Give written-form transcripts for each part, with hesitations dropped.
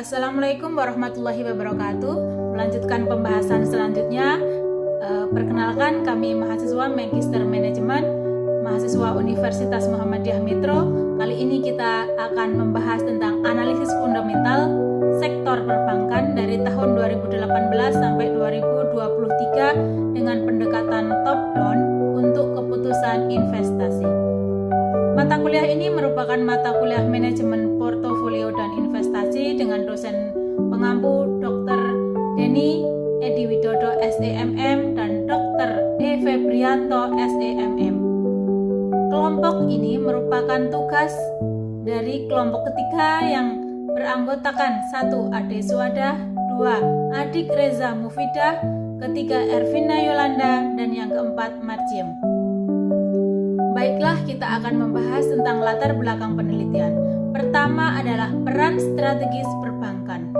Assalamualaikum warahmatullahi wabarakatuh. Melanjutkan pembahasan selanjutnya, perkenalkan kami mahasiswa Magister Manajemen, mahasiswa Universitas Muhammadiyah Metro. Kali ini kita akan membahas tentang analisis fundamental sektor perbankan dari tahun 2018 sampai 2023 dengan pendekatan top down untuk keputusan investasi. Mata kuliah ini merupakan mata kuliah manajemen portofolio dan investasi dengan dosen pengampu Dr. Denny Edi Widodo SEMM dan Dr. E. Febrianto SEMM. Kelompok ini merupakan tugas dari kelompok ketiga yang beranggotakan 1. Ade Suwadah, 2. Adik Reza Mufidah, ketiga Ervina Yolanda, dan yang keempat Marjiem. Baiklah, kita akan membahas tentang latar belakang penelitian. Pertama adalah peran strategis perbankan.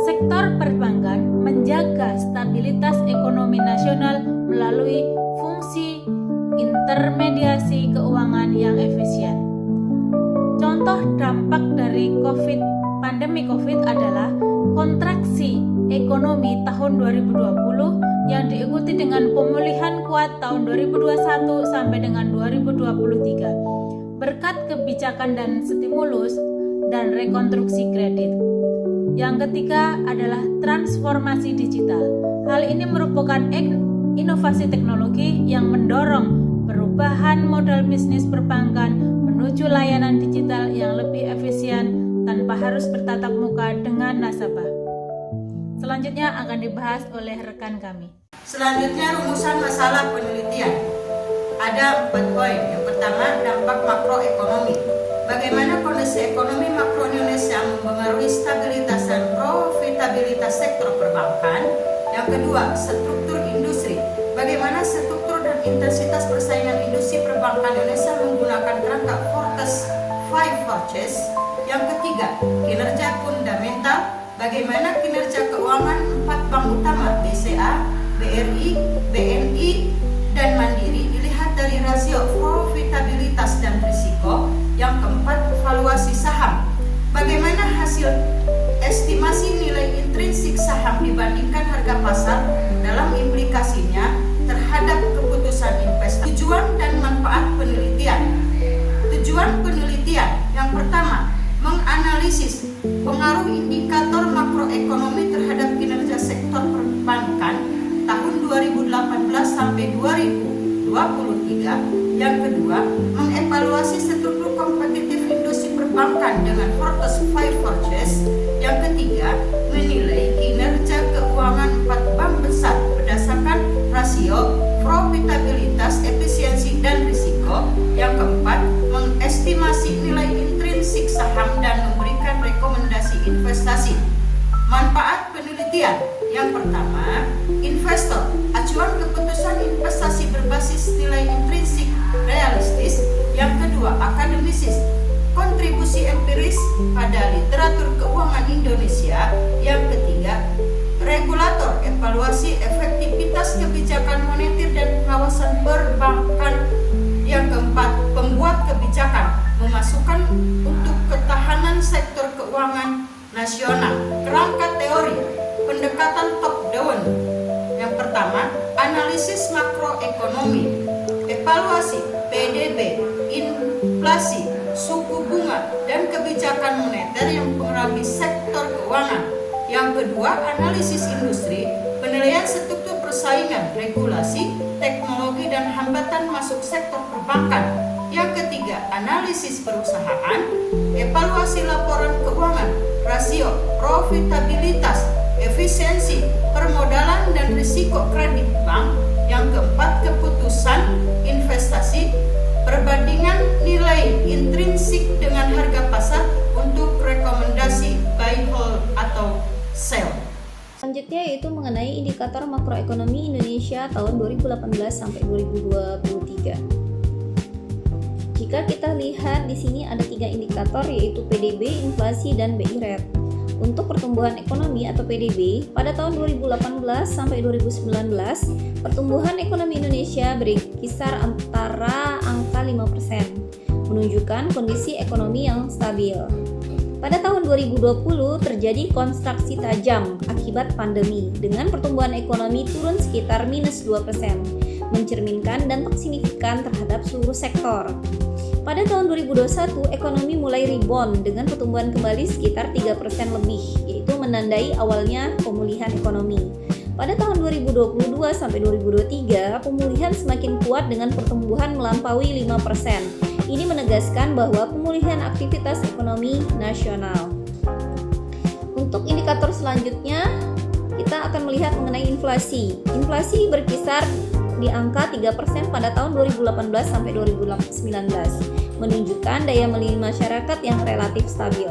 Sektor perbankan menjaga stabilitas ekonomi nasional melalui fungsi intermediasi keuangan yang efisien. Contoh dampak dari pandemi COVID adalah kontraksi ekonomi tahun 2020 yang diikuti dengan pemulihan kuat tahun 2021 sampai dengan 2023 berkat kebijakan dan stimulus dan rekonstruksi kredit. Yang ketiga adalah transformasi digital. Hal ini merupakan inovasi teknologi yang mendorong perubahan modal bisnis perbankan menuju layanan digital yang lebih efisien tanpa harus bertatap muka dengan nasabah. Selanjutnya akan dibahas oleh rekan kami. Selanjutnya rumusan masalah penelitian. Ada 4 poin. Yang pertama, dampak makroekonomi. Bagaimana kondisi ekonomi makro Indonesia mempengaruhi stabilitas dan profitabilitas sektor perbankan. Yang kedua, struktur industri. Bagaimana struktur dan intensitas persaingan industri perbankan Indonesia menggunakan kerangka Fortress 5 Fortress. Yang ketiga, kinerja fundamental. Bagaimana kinerja keuangan 4 bank utama BCA, BRI, BNI, dan Mandiri dilihat dari rasio profitabilitas dan risiko. Yang keempat, valuasi saham. Bagaimana hasil estimasi nilai intrinsik saham dibandingkan harga pasar dalam implikasinya terhadap keputusan investasi. Tujuan dan manfaat penelitian. Tujuan penelitian yang pertama, menganalisis pengaruh indikator makroekonomi terhadap kinerja sektor perbankan tahun 2018 sampai 2023. Yang kedua, mengevaluasi struktur kompetitif industri perbankan dengan Fortress 5 Fortress. Yang ketiga, menilai kinerja keuangan 4 bank besar berdasarkan rasio profitabilitas, efisiensi, dan risiko. Yang keempat, mengestimasi nilai intrinsik saham dan memberikan rekomendasi investasi. Manfaat penelitian. Yang pertama, investor. Acuan keputusan investasi berbasis nilai intrinsik realistis. Yang kedua, akademisis. Kontribusi empiris pada literatur keuangan Indonesia. Yang ketiga, regulator. Evaluasi efektivitas kebijakan moneter dan pengawasan perbankan. Yang keempat, pembuat kebijakan. Memasukkan untuk ketahanan sektor keuangan nasional. Kerangka teori, pendekatan top down. Yang pertama, analisis makroekonomi, evaluasi PDB, inflasi, suku bunga, dan kebijakan moneter yang mempengaruhi sektor keuangan. Yang kedua, analisis industri, penilaian struktur persaingan, regulasi, teknologi, dan hambatan masuk sektor perbankan. Yang ketiga, analisis perusahaan, evaluasi laporan keuangan, rasio profitabilitas, efisiensi, permodalan, dan risiko kredit bank. Yang keempat, keputusan investasi, perbandingan nilai intrinsik dengan harga pasar untuk rekomendasi buy, hold, atau sell. Selanjutnya yaitu mengenai indikator makroekonomi Indonesia tahun 2018 sampai 2023. Jika kita lihat di sini ada 3 indikator yaitu PDB, inflasi, dan BI rate. Untuk pertumbuhan ekonomi atau PDB pada tahun 2018 sampai 2019, pertumbuhan ekonomi Indonesia berkisar antara angka 5%, menunjukkan kondisi ekonomi yang stabil. Pada tahun 2020 terjadi kontraksi tajam akibat pandemi dengan pertumbuhan ekonomi turun sekitar minus 2%, mencerminkan dampak signifikan terhadap seluruh sektor. Pada tahun 2021, ekonomi mulai rebound dengan pertumbuhan kembali sekitar 3% lebih, yaitu menandai awalnya pemulihan ekonomi. Pada tahun 2022 sampai 2023, pemulihan semakin kuat dengan pertumbuhan melampaui 5%. Ini menegaskan bahwa pemulihan aktivitas ekonomi nasional. Untuk indikator selanjutnya, kita akan melihat mengenai inflasi. Inflasi berkisar di angka 3% pada tahun 2018 sampai 2019, menunjukkan daya beli masyarakat yang relatif stabil.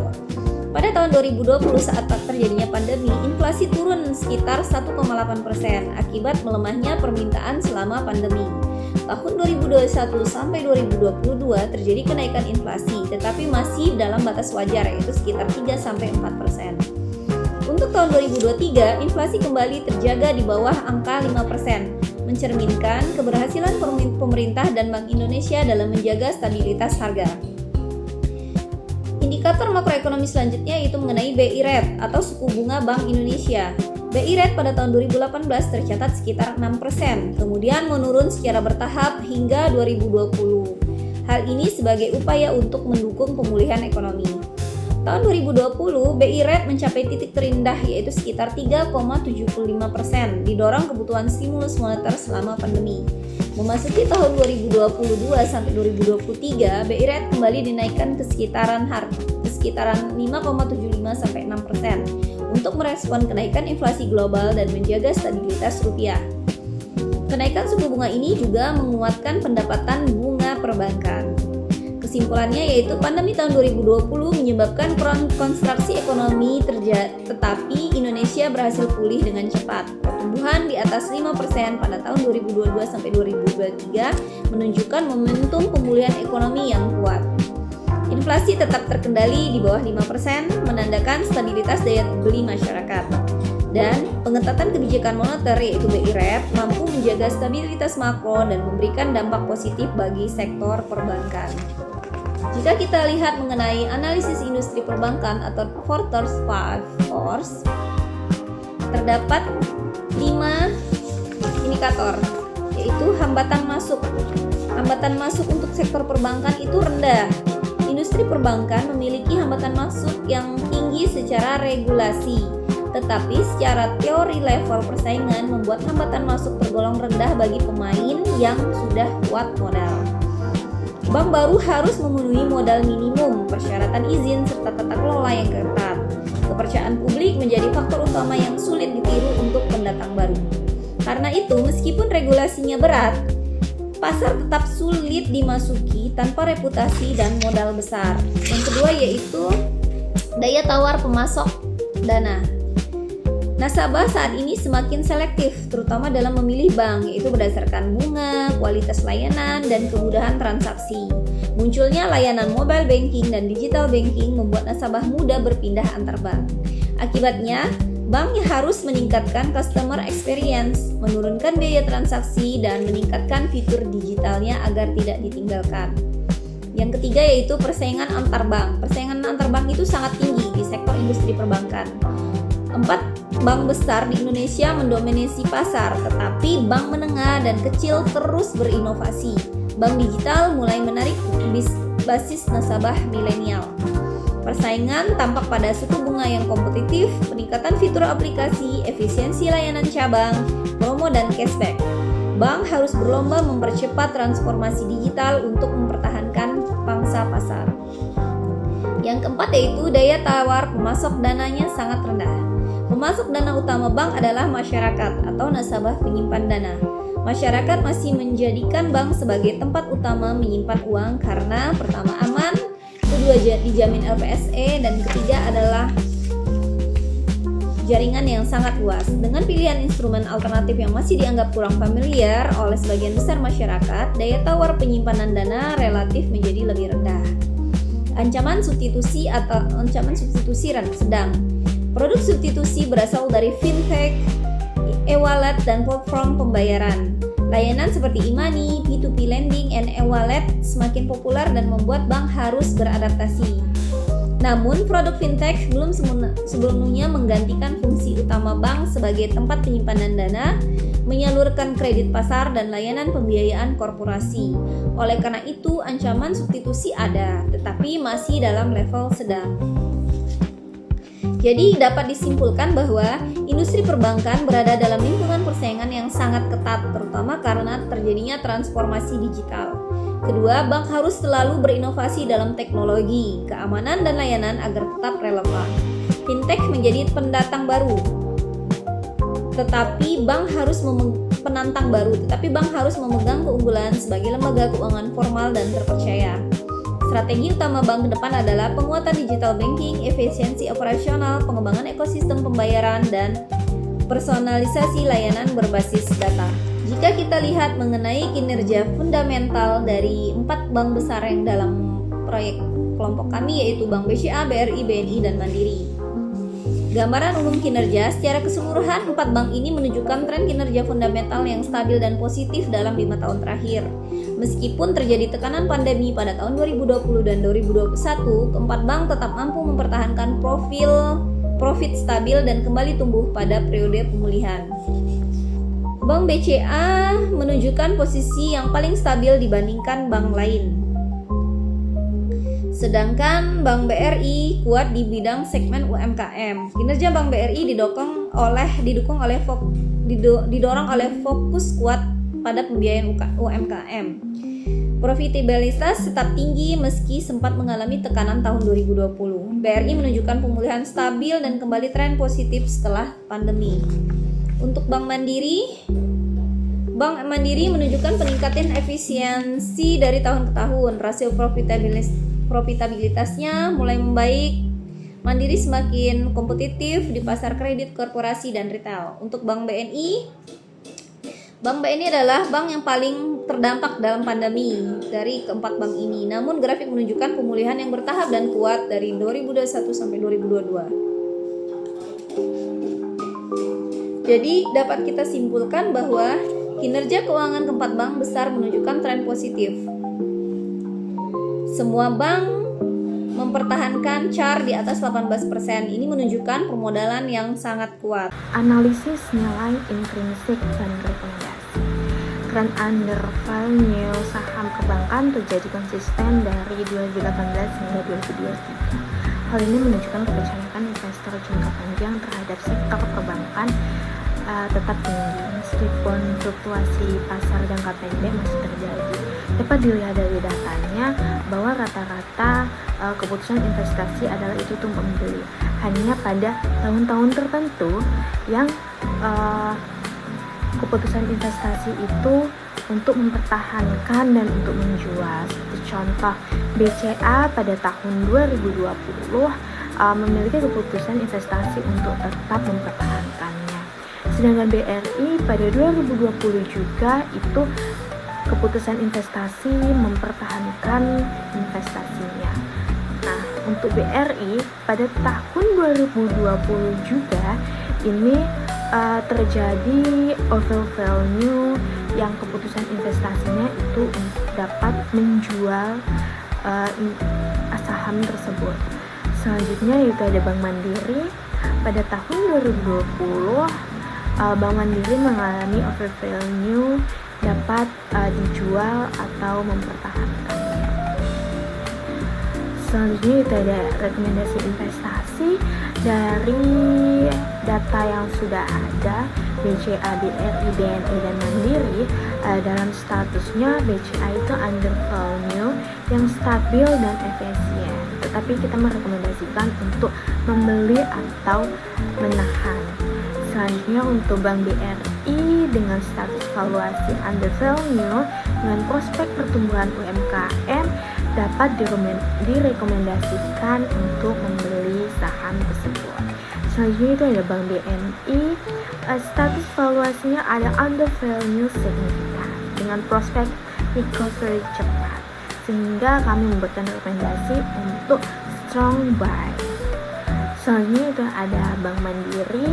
Pada tahun 2020 saat terjadinya pandemi, inflasi turun sekitar 1,8% akibat melemahnya permintaan selama pandemi. Tahun 2021 sampai 2022 terjadi kenaikan inflasi, tetapi masih dalam batas wajar, yaitu sekitar 3-4%. Untuk tahun 2023, inflasi kembali terjaga di bawah angka 5%, mencerminkan keberhasilan pemerintah dan Bank Indonesia dalam menjaga stabilitas harga. Indikator makroekonomi selanjutnya yaitu mengenai BI Rate atau suku bunga Bank Indonesia. BI Rate pada tahun 2018 tercatat sekitar 6%, kemudian menurun secara bertahap hingga 2020. Hal ini sebagai upaya untuk mendukung pemulihan ekonomi. Tahun 2020, BI Rate mencapai titik terendah yaitu sekitar 3,75%, didorong kebutuhan stimulus moneter selama pandemi. Memasuki tahun 2022 sampai 2023, BI Rate kembali dinaikkan ke sekitaran 5,75 sampai 6% untuk merespon kenaikan inflasi global dan menjaga stabilitas rupiah. Kenaikan suku bunga ini juga menguatkan pendapatan bunga perbankan. Kesimpulannya yaitu pandemi tahun 2020 menyebabkan kontraksi ekonomi tetapi Indonesia berhasil pulih dengan cepat. Pertumbuhan di atas 5% pada tahun 2022 sampai 2023 menunjukkan momentum pemulihan ekonomi yang kuat. Inflasi tetap terkendali di bawah 5%, menandakan stabilitas daya beli masyarakat. Dan pengetatan kebijakan moneter yaitu BI Rate mampu menjaga stabilitas makro dan memberikan dampak positif bagi sektor perbankan. Jika kita lihat mengenai analisis industri perbankan atau Porter's Five Force, terdapat 5 indikator, yaitu hambatan masuk. Hambatan masuk untuk sektor perbankan itu rendah. Industri perbankan memiliki hambatan masuk yang tinggi secara regulasi, tetapi secara teori level persaingan membuat hambatan masuk tergolong rendah bagi pemain yang sudah kuat modal. Bank baru harus memenuhi modal minimum, persyaratan izin, serta tata kelola yang ketat. Kepercayaan publik menjadi faktor utama yang sulit ditiru untuk pendatang baru. Karena itu, meskipun regulasinya berat, pasar tetap sulit dimasuki tanpa reputasi dan modal besar. Yang kedua yaitu daya tawar pemasok dana. Nasabah saat ini semakin selektif, terutama dalam memilih bank, yaitu berdasarkan bunga, kualitas layanan, dan kemudahan transaksi. Munculnya layanan mobile banking dan digital banking membuat nasabah mudah berpindah antar bank. Akibatnya, bank harus meningkatkan customer experience, menurunkan biaya transaksi, dan meningkatkan fitur digitalnya agar tidak ditinggalkan. Yang ketiga yaitu persaingan antar bank. Persaingan antar bank itu sangat tinggi di sektor industri perbankan. 4 bank besar di Indonesia mendominasi pasar, tetapi bank menengah dan kecil terus berinovasi. Bank digital mulai menarik basis nasabah milenial. Persaingan tampak pada suku bunga yang kompetitif, peningkatan fitur aplikasi, efisiensi layanan cabang, promo dan cashback. Bank harus berlomba mempercepat transformasi digital untuk mempertahankan pangsa pasar. Yang keempat yaitu daya tawar pemasok dananya sangat rendah. Pemasok dana utama bank adalah masyarakat atau nasabah penyimpan dana. Masyarakat masih menjadikan bank sebagai tempat utama menyimpan uang karena pertama aman, kedua dijamin LPSE, dan ketiga adalah jaringan yang sangat luas. Dengan pilihan instrumen alternatif yang masih dianggap kurang familiar oleh sebagian besar masyarakat, daya tawar penyimpanan dana relatif menjadi lebih rendah. Ancaman substitusi sedang. Produk substitusi berasal dari fintech, e-wallet, dan platform pembayaran. Layanan seperti e-money, P2P lending, and e-wallet semakin populer dan membuat bank harus beradaptasi. Namun, produk fintech belum sebelumnya menggantikan fungsi utama bank sebagai tempat penyimpanan dana, menyalurkan kredit pasar, dan layanan pembiayaan korporasi. Oleh karena itu, ancaman substitusi ada, tetapi masih dalam level sedang. Jadi, dapat disimpulkan bahwa industri perbankan berada dalam lingkungan persaingan yang sangat ketat, terutama karena terjadinya transformasi digital. Kedua, bank harus selalu berinovasi dalam teknologi, keamanan, dan layanan agar tetap relevan. Fintech menjadi pendatang baru, tetapi bank harus memegang keunggulan sebagai lembaga keuangan formal dan terpercaya. Strategi utama bank ke depan adalah penguatan digital banking, efisiensi operasional, pengembangan ekosistem pembayaran, dan personalisasi layanan berbasis data. Jika kita lihat mengenai kinerja fundamental dari 4 bank besar yang dalam proyek kelompok kami, yaitu Bank BCA, BRI, BNI, dan Mandiri. Gambaran umum kinerja secara keseluruhan 4 bank ini menunjukkan tren kinerja fundamental yang stabil dan positif dalam 5 tahun terakhir. Meskipun terjadi tekanan pandemi pada tahun 2020 dan 2021, keempat bank tetap mampu mempertahankan profit stabil dan kembali tumbuh pada periode pemulihan. Bank BCA menunjukkan posisi yang paling stabil dibandingkan bank lain. Sedangkan Bank BRI kuat di bidang segmen UMKM. Kinerja Bank BRI didorong oleh fokus kuat pada pembiayaan UMKM. Profitabilitas tetap tinggi meski sempat mengalami tekanan tahun 2020. BRI menunjukkan pemulihan stabil dan kembali tren positif setelah pandemi. Untuk Bank Mandiri menunjukkan peningkatan efisiensi dari tahun ke tahun. Rasio profitabilitasnya mulai membaik. Mandiri semakin kompetitif di pasar kredit korporasi dan retail. Untuk Bank BNI adalah bank yang paling terdampak dalam pandemi dari keempat bank ini. Namun grafik menunjukkan pemulihan yang bertahap dan kuat dari 2021 sampai 2022. Jadi dapat kita simpulkan bahwa kinerja keuangan keempat bank besar menunjukkan tren positif. Semua bank mempertahankan CAR di atas 18%. Ini menunjukkan permodalan yang sangat kuat. Analisis nilai intrinsik dan rekomendasi. Trend undervalue saham perbankan terjadi konsisten dari 2018 hingga 2023. Hal ini menunjukkan kepercayaan investor jangka panjang terhadap sektor perbankan tetap tinggi meskipun fluktuasi pasar jangka pendek masih terjadi. Dapat dilihat dari datanya bahwa rata-rata keputusan investasi adalah itu untuk membeli hanya pada tahun-tahun tertentu yang keputusan investasi itu untuk mempertahankan dan untuk menjual. Seperti contoh BCA pada tahun 2020 memiliki keputusan investasi untuk tetap mempertahankannya. Sedangkan BRI pada 2020 juga itu keputusan investasi mempertahankan investasinya. Nah, untuk BRI pada tahun 2020 juga ini terjadi overvalue yang keputusan investasinya itu dapat menjual saham tersebut. Selanjutnya yaitu ada Bank Mandiri. Pada tahun 2020 Bank Mandiri mengalami overvalue dapat dijual atau mempertahankannya. Selanjutnya itu ada rekomendasi investasi dari data yang sudah ada. BCA, BRI, BNI, dan Mandiri dalam statusnya BCA itu undervalue yang stabil dan efisien, tetapi kita merekomendasikan untuk membeli atau menahan. Selanjutnya untuk Bank BRI dengan status valuasi undervalue dengan prospek pertumbuhan UMKM dapat direkomendasikan untuk membeli saham tersebut. Selanjutnya itu ada Bank BNI, status valuasinya ada undervalue signifikan dengan prospek recovery cepat, sehingga kami memberikan rekomendasi untuk strong buy. Selanjutnya itu ada Bank Mandiri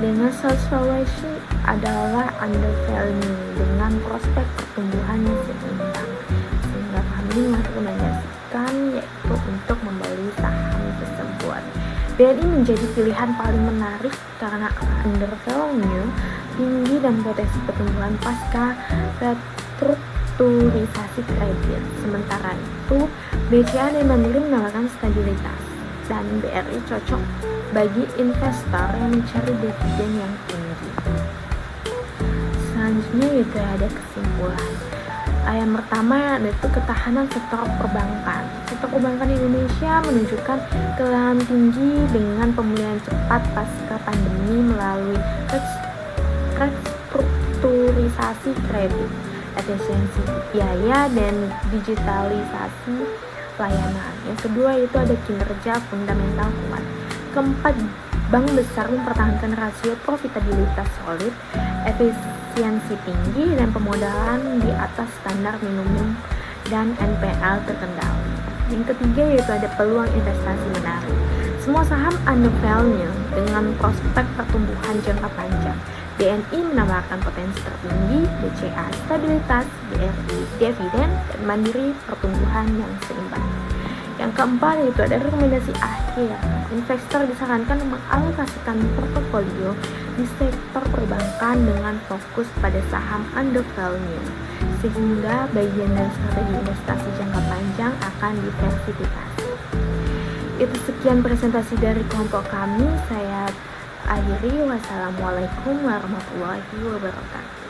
dengan status valuasi adalah undervalue dengan prospek pertumbuhan yang seimbang, sehingga kami merekomendasikan yaitu untuk membeli saham tersebut. BNI menjadi pilihan paling menarik karena undervalue, tinggi dan potensi pertumbuhan pasca restrukturisasi kredit. Sementara itu, BCA dan Mandiri menawarkan stabilitas, dan BRI cocok bagi investor yang mencari dividen yang tinggi. Selanjutnya itu ada kesimpulan. Yang pertama yaitu ketahanan sektor perbankan. Sektor perbankan Indonesia menunjukkan ketahanan tinggi dengan pemulihan cepat pasca pandemi melalui restrukturisasi kredit, efisiensi biaya, dan digitalisasi layanan. Yang kedua itu ada kinerja fundamental kuat. Keempat, bank besar mempertahankan rasio profitabilitas solid, efisiensi tinggi, dan pemodalan di atas standar minimum dan NPL terkendali. Yang ketiga yaitu ada peluang investasi menarik. Semua saham undervalue dengan prospek pertumbuhan jangka panjang. BNI menawarkan potensi tertinggi, BCA stabilitas, BRI dividen, dan Mandiri pertumbuhan yang seimbang. Yang keempat yaitu ada rekomendasi akhir. Investor disarankan mengalokasikan portofolio di sektor perbankan dengan fokus pada saham undervalue, sehingga bagian dari strategi investasi jangka panjang akan diversifikasi. Itu sekian presentasi dari kelompok kami. Saya akhiri. Wassalamualaikum warahmatullahi wabarakatuh.